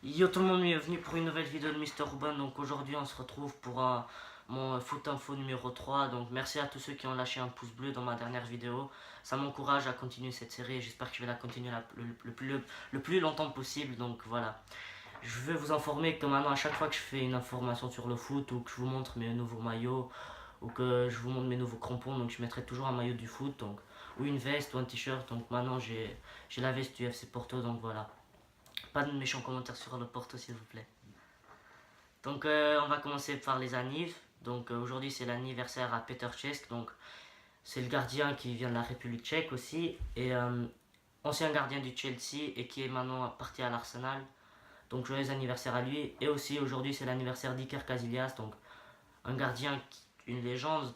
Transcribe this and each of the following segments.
Yo tout le monde, bienvenue pour une nouvelle vidéo de Mister Urban. Donc aujourd'hui on se retrouve pour mon foot info numéro 3. Donc merci à tous ceux qui ont lâché un pouce bleu dans ma dernière vidéo. Ça m'encourage à continuer cette série et j'espère que je vais la continuer le plus longtemps possible. Donc voilà. Je veux vous informer que maintenant à chaque fois que je fais une information sur le foot ou que je vous montre mes nouveaux maillots ou que je vous montre mes nouveaux crampons, donc je mettrai toujours un maillot du foot, donc ou une veste ou un t-shirt. Donc maintenant j'ai la veste du FC Porto, donc voilà. Pas de méchants commentaires sur le Porto s'il vous plaît. Donc on va commencer par les annives. Donc aujourd'hui c'est l'anniversaire à Petr Cech. Donc c'est le gardien qui vient de la République tchèque aussi. Et ancien gardien du Chelsea et qui est maintenant parti à l'Arsenal. Donc joyeux anniversaire à lui. Et aussi aujourd'hui c'est l'anniversaire d'Iker Casillas. Donc un gardien, une légende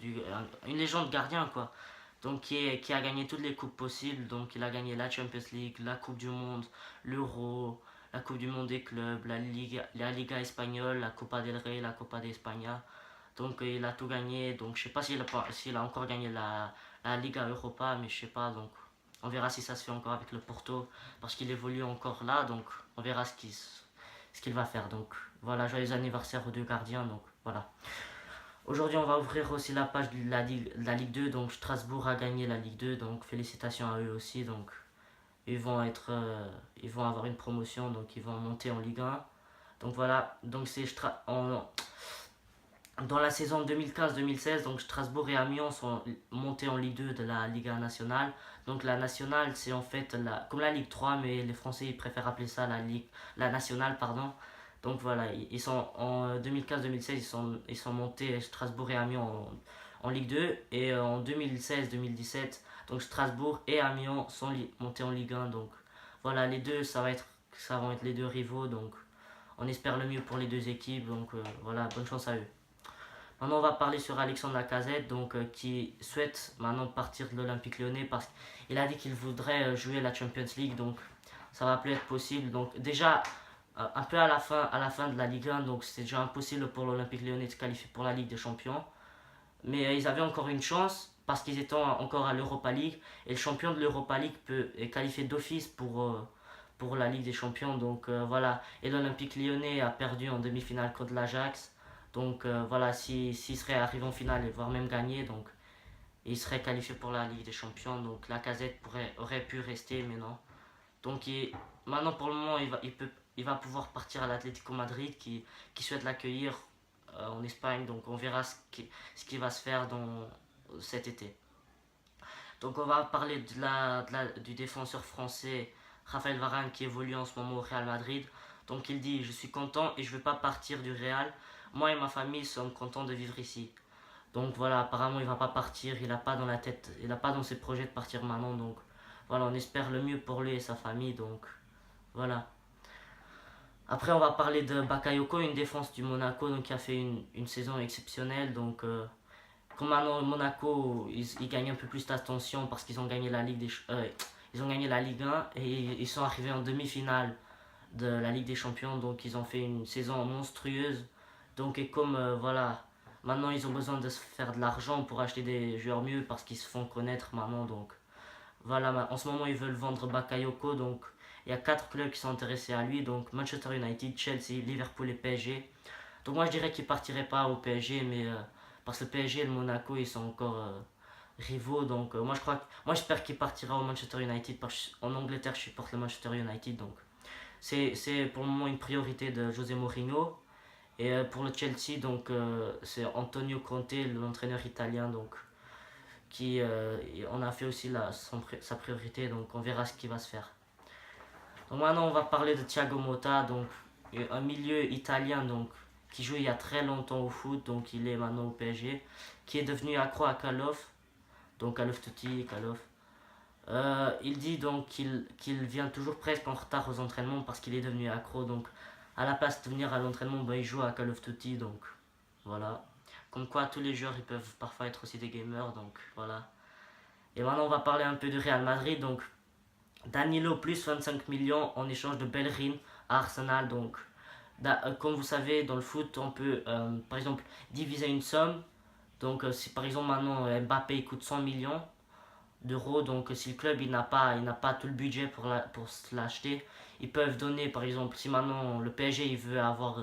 une légende gardien quoi. Donc qui a gagné toutes les coupes possibles. Donc il a gagné la Champions League, la Coupe du Monde, l'Euro, la Coupe du Monde des clubs, la Liga espagnole, la Copa del Rey, la Copa de España. Donc il a tout gagné. Donc je sais pas s'il a encore gagné la Liga Europa, mais je sais pas. Donc on verra si ça se fait encore avec le Porto parce qu'il évolue encore là. Donc on verra ce qu'il va faire. Donc voilà, joyeux anniversaire aux deux gardiens. Donc voilà. Aujourd'hui, on va ouvrir aussi la page de la Ligue 2. Donc, Strasbourg a gagné la Ligue 2. Donc, félicitations à eux aussi. Donc, ils vont avoir une promotion. Donc, ils vont monter en Ligue 1. Donc, voilà. Donc, dans la saison 2015-2016, donc Strasbourg et Amiens sont montés en Ligue 2 de la Liga nationale. Donc, la nationale, c'est en fait comme la Ligue 3, mais les Français ils préfèrent appeler ça la nationale, pardon. Donc voilà, ils sont en 2015-2016, ils sont montés Strasbourg et Amiens en Ligue 2. Et en 2016-2017, donc Strasbourg et Amiens sont montés en Ligue 1. Donc voilà, les deux, ça vont être les deux rivaux. Donc on espère le mieux pour les deux équipes. Donc voilà, bonne chance à eux. Maintenant, on va parler sur Alexandre Lacazette, donc, qui souhaite maintenant partir de l'Olympique Lyonnais parce qu'il a dit qu'il voudrait jouer la Champions League. Donc ça va plus être possible. Donc déjà, un peu à la fin de la Ligue 1, donc c'était déjà impossible pour l'Olympique Lyonnais de se qualifier pour la Ligue des Champions. Mais ils avaient encore une chance parce qu'ils étaient encore à l'Europa League et le champion de l'Europa League est qualifié d'office pour la Ligue des Champions. Donc voilà, et l'Olympique Lyonnais a perdu en demi-finale contre l'Ajax. Donc voilà, s'il serait arrivé en finale et voire même gagné, donc il serait qualifié pour la Ligue des Champions. Donc la casette aurait pu rester, mais non. Donc maintenant pour le moment il va pouvoir partir à l'Atlético Madrid qui souhaite l'accueillir en Espagne. Donc on verra ce qui va se faire cet été. Donc on va parler du défenseur français Raphaël Varane qui évolue en ce moment au Real Madrid. Donc il dit: je suis content et je ne veux pas partir du Real. Moi et ma famille sommes contents de vivre ici. Donc voilà, apparemment il va pas partir, il n'a pas dans la tête, il n'a pas dans ses projets de partir maintenant. Donc voilà, on espère le mieux pour lui et sa famille. Donc voilà. Après, on va parler de Bakayoko, une défense du Monaco donc, qui a fait une saison exceptionnelle. Donc, comme maintenant Monaco, ils gagnent un peu plus d'attention parce qu'ils ont gagné la ils ont gagné la Ligue 1 et ils sont arrivés en demi-finale de la Ligue des Champions. Donc, ils ont fait une saison monstrueuse. Donc, et comme voilà, maintenant ils ont besoin de se faire de l'argent pour acheter des joueurs mieux parce qu'ils se font connaître maintenant. Donc, voilà, en ce moment ils veulent vendre Bakayoko. Donc, il y a 4 clubs qui sont intéressés à lui, donc Manchester United, Chelsea, Liverpool et PSG. Donc moi je dirais qu'il partirait pas au PSG, mais parce que le PSG et le Monaco ils sont encore rivaux. Donc moi j'espère qu'il partira au Manchester United parce qu'en Angleterre je supporte le Manchester United. Donc c'est pour le moment une priorité de José Mourinho. Et pour le Chelsea, donc c'est Antonio Conte, l'entraîneur italien, donc qui on a fait aussi sa priorité. Donc on verra ce qui va se faire. Donc maintenant on va parler de Thiago Motta, donc un milieu italien donc qui joue il y a très longtemps au foot, donc il est maintenant au PSG, qui est devenu accro à Call of, donc Call of Duty, Call of. Il dit donc qu'il vient toujours presque en retard aux entraînements parce qu'il est devenu accro, donc à la place de venir à l'entraînement, ben, il joue à Call of Duty, donc voilà. Comme quoi tous les joueurs ils peuvent parfois être aussi des gamers, donc voilà. Et maintenant on va parler un peu du Real Madrid, donc Danilo plus 25 millions en échange de Bellerin à Arsenal. Donc, comme vous savez, dans le foot, on peut par exemple diviser une somme. Donc, si par exemple maintenant Mbappé coûte 100 millions, d'euros. Donc si le club il n'a pas tout le budget pour se l'acheter, ils peuvent donner, par exemple, si maintenant le PSG il veut avoir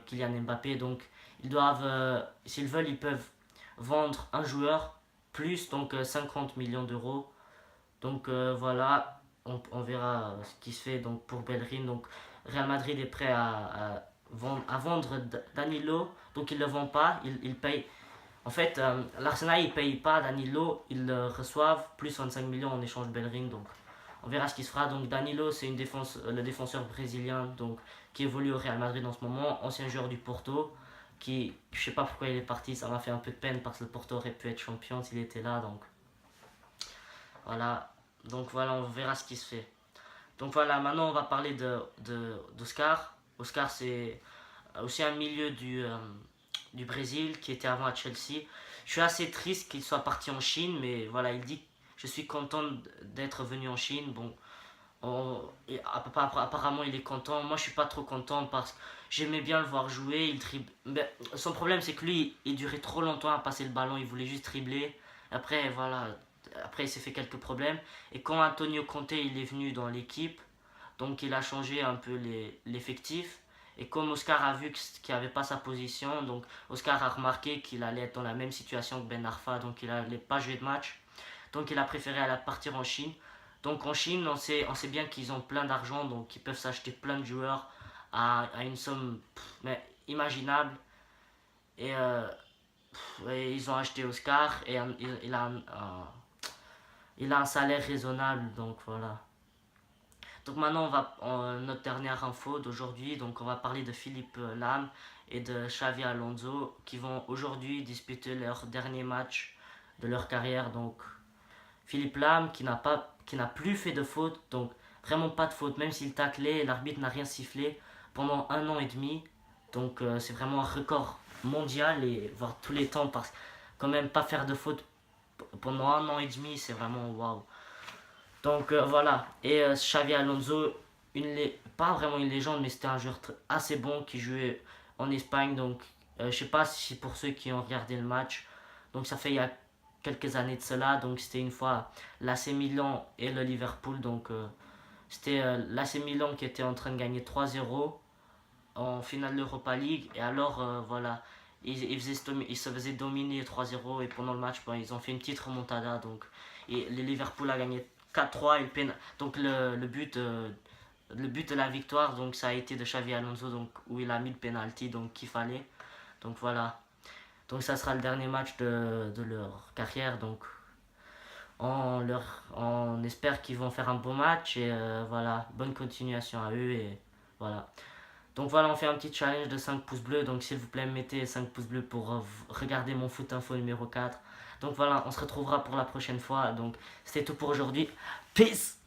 Kylian Mbappé, donc s'ils veulent, ils peuvent vendre un joueur plus, donc 50 millions d'euros. Donc voilà, on verra ce qui se fait donc pour Bellerin. Donc Real Madrid est prêt à vendre Danilo, donc il ne le vend pas, il paye. En fait, l'Arsenal il paye pas Danilo, ils le reçoivent plus 25 millions en échange de Bellerin. Donc on verra ce qui se fera. Donc Danilo, c'est le défenseur brésilien donc, qui évolue au Real Madrid en ce moment, ancien joueur du Porto, qui, je sais pas pourquoi il est parti, ça m'a fait un peu de peine parce que le Porto aurait pu être champion s'il était là. Voilà, donc voilà, on verra ce qui se fait. Donc voilà, maintenant on va parler d'Oscar. Oscar, c'est aussi un milieu du Brésil qui était avant à Chelsea. Je suis assez triste qu'il soit parti en Chine, mais voilà, il dit je suis content d'être venu en Chine. Bon, apparemment il est content. Moi je suis pas trop content parce que j'aimais bien le voir jouer. Son problème c'est que lui il durait trop longtemps à passer le ballon, il voulait juste dribbler. Après voilà, après il s'est fait quelques problèmes. Et quand Antonio Conte il est venu dans l'équipe, donc il a changé un peu l'effectif. Et comme Oscar a vu qu'il n'y avait pas sa position, donc Oscar a remarqué qu'il allait être dans la même situation que Ben Arfa, donc il n'allait pas jouer de match. Donc il a préféré aller partir en Chine. Donc en Chine, on sait bien qu'ils ont plein d'argent, donc ils peuvent s'acheter plein de joueurs à une somme mais imaginable. Et, et ils ont acheté Oscar et il a un salaire raisonnable, donc voilà. Donc maintenant, notre dernière info d'aujourd'hui, donc on va parler de Philippe Lam et de Xavi Alonso qui vont aujourd'hui disputer leur dernier match de leur carrière. Donc Philippe Lam qui n'a plus fait de faute, donc vraiment pas de faute, même s'il taclait, l'arbitre n'a rien sifflé pendant 1 an et demi. Donc c'est vraiment un record mondial et voire tous les temps parce que quand même pas faire de faute pendant 1 an et demi, c'est vraiment waouh. Donc voilà. Et Xavi Alonso, pas vraiment une légende, mais c'était un joueur assez bon qui jouait en Espagne. Donc je sais pas si pour ceux qui ont regardé le match. Donc ça fait il y a quelques années de cela. Donc c'était une fois l'AC Milan et le Liverpool. Donc c'était l'AC Milan qui était en train de gagner 3-0 en finale de l'Europa League. Et alors voilà. Ils se faisaient dominer 3-0 et pendant le match, bon, ils ont fait une petite remontada. Donc, et le Liverpool a gagné 4-3 donc le but de la victoire donc ça a été de Xavi Alonso donc où il a mis le penalty donc qu'il fallait. Donc voilà. Donc ça sera le dernier match de leur carrière donc on espère qu'ils vont faire un bon match et voilà, bonne continuation à eux et voilà. Donc voilà, on fait un petit challenge de 5 pouces bleus. Donc s'il vous plaît, mettez 5 pouces bleus pour regarder mon foot info numéro 4. Donc voilà, on se retrouvera pour la prochaine fois. Donc c'était tout pour aujourd'hui. Peace!